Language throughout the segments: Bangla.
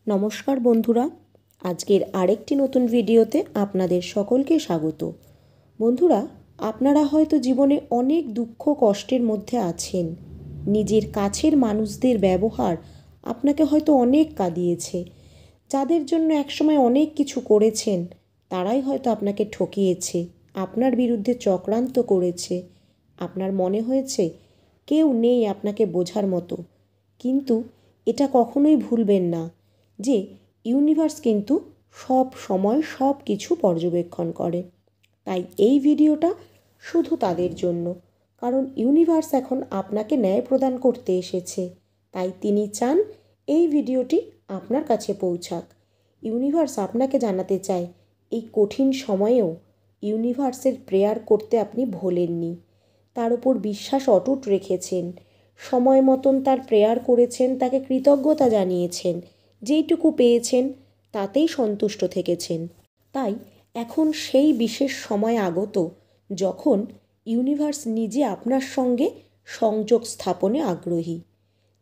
নমস্কার বন্ধুরা, আজকের আরেকটি নতুন ভিডিওতে আপনাদের সকলকে স্বাগত। বন্ধুরা, আপনারা হয়তো জীবনে অনেক দুঃখ কষ্টের মধ্যে আছেন। নিজের কাছের মানুষদের ব্যবহার আপনাকে হয়তো অনেক কাঁদিয়েছে। যাদের জন্য একসময় অনেক কিছু করেছেন, তারাই হয়তো আপনাকে ঠকিয়েছে, আপনার বিরুদ্ধে চক্রান্ত করেছে। আপনার মনে হয়েছে কেউ নেই আপনাকে বোঝার মতো, কিন্তু এটা কখনোই ভুলবেন না যে ইউনিভার্স কিন্তু সব সময় সব কিছু পর্যবেক্ষণ করে। তাই এই ভিডিওটা শুধু তাদের জন্য, কারণ ইউনিভার্স এখন আপনাকে ন্যায় প্রদান করতে এসেছে। তাই তিনি চান এই ভিডিওটি আপনার কাছে পৌঁছাক। ইউনিভার্স আপনাকে জানাতে চায় এই কঠিন সময়েও ইউনিভার্সের প্রেয়ার করতে আপনি ভোলেননি, তার উপর বিশ্বাস অটুট রেখেছেন, সময় মতন তার প্রেয়ার করেছেন, তাকে কৃতজ্ঞতা জানিয়েছেন, যেইটুকু পেয়েছেন তাতেই সন্তুষ্ট থেকেছেন। তাই এখন সেই বিশেষ সময় আগত যখন ইউনিভার্স নিজে আপনার সঙ্গে সংযোগ স্থাপনে আগ্রহী।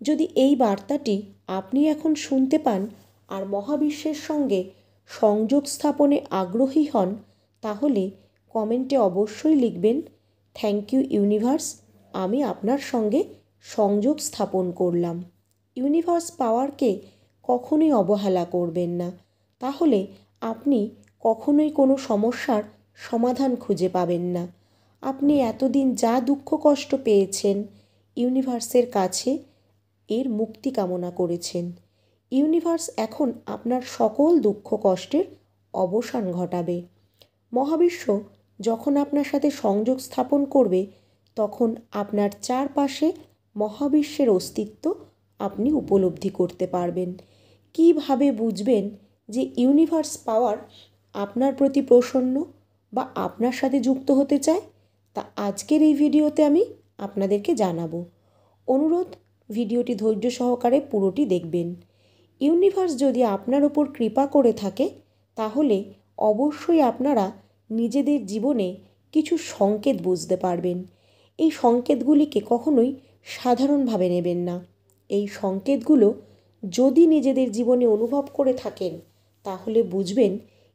যদি এই বার্তাটি আপনি এখন শুনতে পান আর মহাবিশ্বের সঙ্গে সংযোগ স্থাপনে আগ্রহী হন, তাহলে কমেন্টে অবশ্যই লিখবেন, থ্যাংক ইউ ইউনিভার্স, আমি আপনার সঙ্গে সংযোগ স্থাপন করলাম। ইউনিভার্স পাওয়ারকে কখনোই অবহেলা করবেন না, তাহলে আপনি কখনোই কোনো সমস্যার সমাধান খুঁজে পাবেন না। আপনি এতদিন যা দুঃখ কষ্ট পেয়েছেন, ইউনিভার্সের কাছে এর মুক্তি কামনা করেছেন। ইউনিভার্স এখন আপনার সকল দুঃখ কষ্টের অবসান ঘটাবে। মহাবিশ্ব যখন আপনার সাথে সংযোগ স্থাপন করবে, তখন আপনার চারপাশে মহাবিশ্বের অস্তিত্ব আপনি উপলব্ধি করতে পারবেন। কিভাবে বুঝবেন যে ইউনিভার্স পাওয়ার আপনার প্রতি প্রসন্ন বা আপনার সাথে যুক্ত হতে চায়, তা আজকের এই ভিডিওতে আমি আপনাদেরকে জানাবো। অনুরোধ, ভিডিওটি ধৈর্য সহকারে পুরোটি দেখবেন। ইউনিভার্স যদি আপনার ওপর কৃপা করে থাকে, তাহলে অবশ্যই আপনারা নিজেদের জীবনে কিছু সংকেত বুঝতে পারবেন। এই সংকেতগুলিকে কখনোই সাধারণভাবে নেবেন না। এই সংকেতগুলো যদি নিজেদের জীবনে অনুভব করে থাকেন, তাহলে বুঝবেন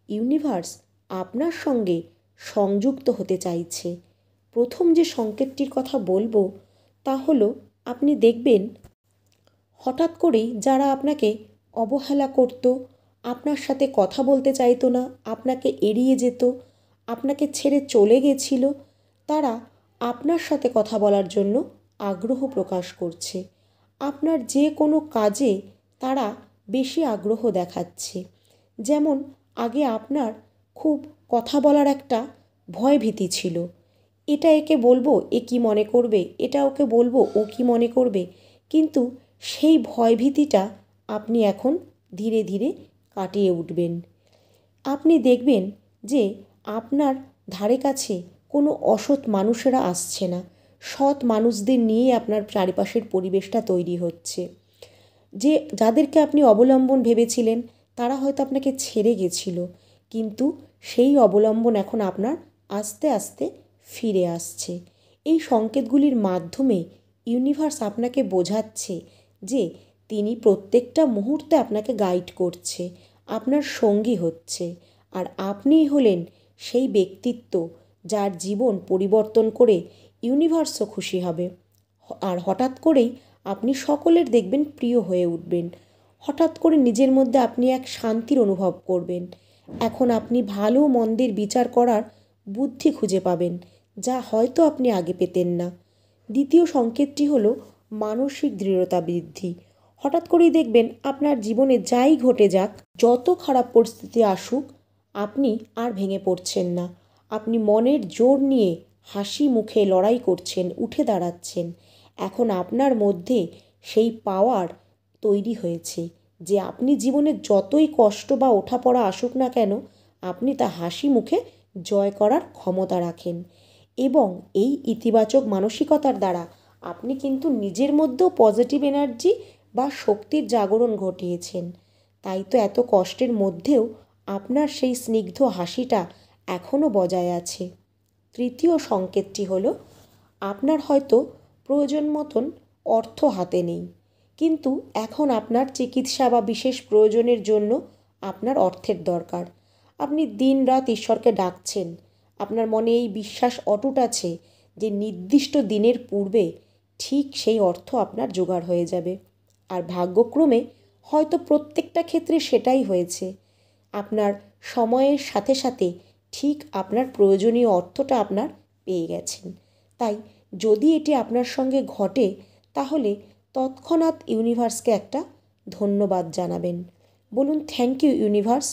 ইউনিভার্স আপনার সঙ্গে সংযুক্ত হতে চাইছে। প্রথম যে সংকেতটির কথা বলবো তা হলো, আপনি দেখবেন হঠাৎ করেই যারা আপনাকে অবহেলা করত, আপনার সাথে কথা বলতে চাইতো না, আপনাকে এড়িয়ে যেত, আপনাকে ছেড়ে চলে গেছিল, তারা আপনার সাথে কথা বলার জন্য আগ্রহ প্রকাশ করছে। আপনার যে কোনো কাজে তারা বেশি আগ্রহ দেখাচ্ছে। যেমন আগে আপনার খুব কথা বলার একটা ভয় ভীতি ছিল, এটা একে বলবো এ কি মনে করবে, এটা ওকে বলবো ও কি মনে করবে, কিন্তু সেই ভয়ভীতিটা আপনি এখন ধীরে ধীরে কাটিয়ে উঠবেন। আপনি দেখবেন যে আপনার ধারে কাছে কোনো অসৎ মানুষেরা আসছে না, সৎ মানুষদের নিয়ে আপনার চারিপাশের পরিবেশটা তৈরি হচ্ছে। যে যাদেরকে আপনি অবলম্বন ভেবেছিলেন, তারা হয়তো আপনাকে ছেড়ে গেছিল, কিন্তু সেই অবলম্বন এখন আপনার আস্তে আস্তে ফিরে আসছে। এই সংকেতগুলির মাধ্যমে ইউনিভার্স আপনাকে বোঝাচ্ছে যে তিনি প্রত্যেকটা মুহূর্তে আপনাকে গাইড করছে, আপনার সঙ্গী হচ্ছে, আর আপনিই হলেন সেই ব্যক্তিত্ব যার জীবন পরিবর্তন করে ইউনিভার্সও খুশি হবে। আর হঠাৎ করেই আপনি সকলের দেখবেন প্রিয় হয়ে উঠবেন। হঠাৎ করে নিজের মধ্যে আপনি এক শান্তির অনুভব করবেন। এখন আপনি ভালো মন্দের বিচার করার বুদ্ধি খুঁজে পাবেন, যা হয়তো আপনি আগে পেতেন না। দ্বিতীয় সংকেতটি হলো মানসিক দৃঢ়তা বৃদ্ধি। হঠাৎ করেই দেখবেন আপনার জীবনে যাই ঘটে যাক, যত খারাপ পরিস্থিতি আসুক, আপনি আর ভেঙে পড়ছেন না। আপনি মনের জোর নিয়ে হাসি মুখে লড়াই করছেন, উঠে দাঁড়াচ্ছেন। এখন আপনার মধ্যে সেই পাওয়ার তৈরি হয়েছে যে আপনি জীবনে যতই কষ্ট বা ওঠাপড়া আসুক না কেন, আপনি তা হাসি মুখে জয় করার ক্ষমতা রাখেন। এবং এই ইতিবাচক মানসিকতার দ্বারা আপনি কিন্তু নিজের মধ্যেও পজিটিভ এনার্জি বা শক্তির জাগরণ ঘটিয়েছেন। তাই তো এত কষ্টের মধ্যেও আপনার সেই স্নিগ্ধ হাসিটা এখনও বজায় আছে। তৃতীয় সংকেতটি হলো, আপনার হয়তো প্রয়োজন মতন অর্থ হাতে নেই, কিন্তু এখন আপনার চিকিৎসা বা বিশেষ প্রয়োজনের জন্য আপনার অর্থের দরকার। আপনি দিনরাত ঈশ্বরকে ডাকছেন। আপনার মনে এই বিশ্বাস অটুট আছে যে নির্দিষ্ট দিনের পূর্বে ঠিক সেই অর্থ আপনার জোগাড় হয়ে যাবে। আর ভাগ্যক্রমে হয়তো প্রত্যেকটা ক্ষেত্রে সেটাই হয়েছে। আপনার সময়ের সাথে সাথে ঠিক আপনার প্রয়োজনীয় অর্থটা আপনার পেয়ে গেছেন। তাই যদি এটি আপনার সঙ্গে ঘটে তাহলে তৎক্ষণাৎ ইউনিভার্সকে একটা ধন্যবাদ জানাবেন। বলুন, থ্যাংক ইউ ইউনিভার্স,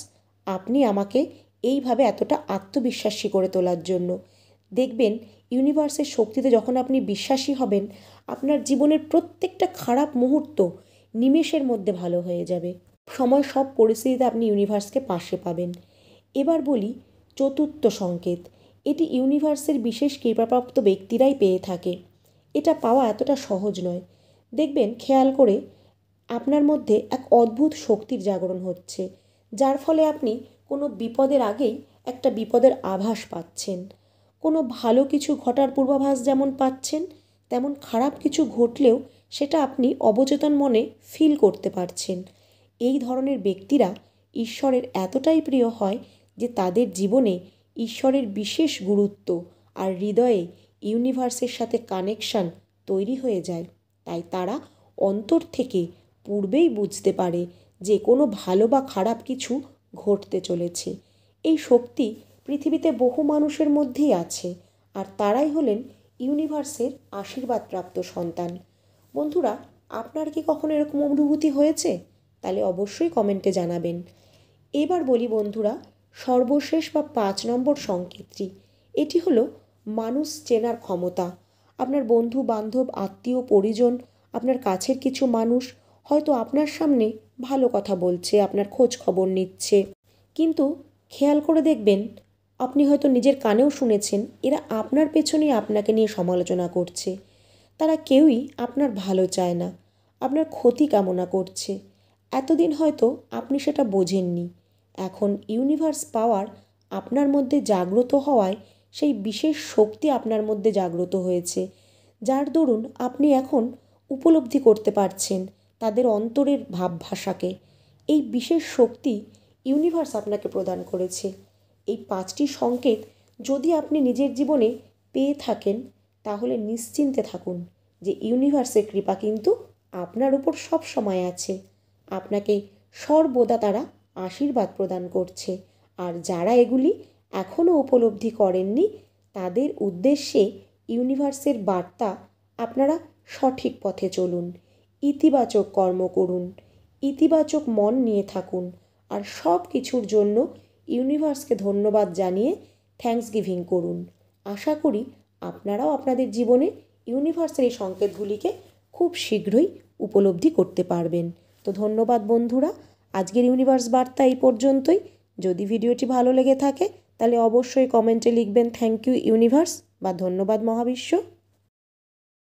আপনি আমাকে এইভাবে এতটা আত্মবিশ্বাসী করে তোলার জন্য। দেখবেন ইউনিভার্সের শক্তিতে যখন আপনি বিশ্বাসী হবেন, আপনার জীবনের প্রত্যেকটা খারাপ মুহূর্ত নিমেষের মধ্যে ভালো হয়ে যাবে। সময় সব পরিস্থিতিতে আপনি ইউনিভার্সকে পাশে পাবেন। এবার বলি চতুর্থ সংকেত। এটি ইউনিভার্সের বিশেষ কৃপাপ্রাপ্ত ব্যক্তিরাই পেয়ে থাকে। এটা পাওয়া এতটা সহজ নয়। দেখবেন খেয়াল করে আপনার মধ্যে এক অদ্ভুত শক্তির জাগরণ হচ্ছে, যার ফলে আপনি কোনো বিপদের আগেই একটা বিপদের আভাস পাচ্ছেন। কোনো ভালো কিছু ঘটার পূর্বাভাস যেমন পাচ্ছেন, তেমন খারাপ কিছু ঘটলেও সেটা আপনি অবচেতন মনে ফিল করতে পারছেন। এই ধরনের ব্যক্তিরা ঈশ্বরের এতটাই প্রিয় হয় যে তাদের জীবনে ঈশ্বরের বিশেষ গুরুত্ব আর হৃদয়ে ইউনিভার্সের সাথে কানেকশান তৈরি হয়ে যায়। তাই তারা অন্তর থেকে পূর্বেই বুঝতে পারে যে কোনো ভালো বা খারাপ কিছু ঘটতে চলেছে। এই শক্তি পৃথিবীতে বহু মানুষের মধ্যেই আছে, আর তারাই হলেন ইউনিভার্সের আশীর্বাদপ্রাপ্ত সন্তান। বন্ধুরা, আপনার কি কখনো এরকম অনুভূতি হয়েছে? তাহলে অবশ্যই কমেন্টে জানাবেন। এবার বলি বন্ধুরা, সর্বশেষ বা 5 নম্বর সংকেতটি। এটি হলো মানুষ চেনার ক্ষমতা। আপনার বন্ধু বান্ধব, আত্মীয় পরিজন, আপনার কাছের কিছু মানুষ হয়তো আপনার সামনে ভালো কথা বলছে, আপনার খোঁজ খবর নিচ্ছে, কিন্তু খেয়াল করে দেখবেন আপনি হয়তো নিজের কানেও শুনেছেন এরা আপনার পেছনেই আপনাকে নিয়ে সমালোচনা করছে। তারা কেউই আপনার ভালো চায় না, আপনার ক্ষতি কামনা করছে। এতদিন হয়তো আপনি সেটা বোঝেননি। এখন ইউনিভার্স পাওয়ার আপনার মধ্যে জাগ্রত হওয়ায় সেই বিশেষ শক্তি আপনার মধ্যে জাগ্রত হয়েছে, যার দরুন আপনি এখন উপলব্ধি করতে পারছেন তাদের অন্তরের ভাবভাষাকে। এই বিশেষ শক্তি ইউনিভার্স আপনাকে প্রদান করেছে। এই 5টি সংকেত যদি আপনি নিজের জীবনে পেয়ে থাকেন তাহলে নিশ্চিন্তে থাকুন যে ইউনিভার্সের কৃপা কিন্তু আপনার উপর সব সময় আছে। আপনাকে সর্বদা তারা আশীর্বাদ প্রদান করছে। আর যারা এগুলি এখনও উপলব্ধি করেননি তাদের উদ্দেশ্যে ইউনিভার্সের বার্তা, আপনারা সঠিক পথে চলুন, ইতিবাচক কর্ম করুন, ইতিবাচক মন নিয়ে থাকুন, আর সব কিছুর জন্য ইউনিভার্সকে ধন্যবাদ জানিয়ে থ্যাঙ্কস গিভিং করুন। আশা করি আপনারাও আপনাদের জীবনে ইউনিভার্সের এই সংকেতগুলিকে খুব শীঘ্রই উপলব্ধি করতে পারবেন। তো ধন্যবাদ বন্ধুরা, আজকের ইউনিভার্স বার্তা এই পর্যন্তই। যদি ভিডিওটি ভালো লেগে থাকে তাহলে অবশ্যই কমেন্টে লিখবেন থ্যাংক ইউ ইউনিভার্স বা ধন্যবাদ মহাবিশ্ব।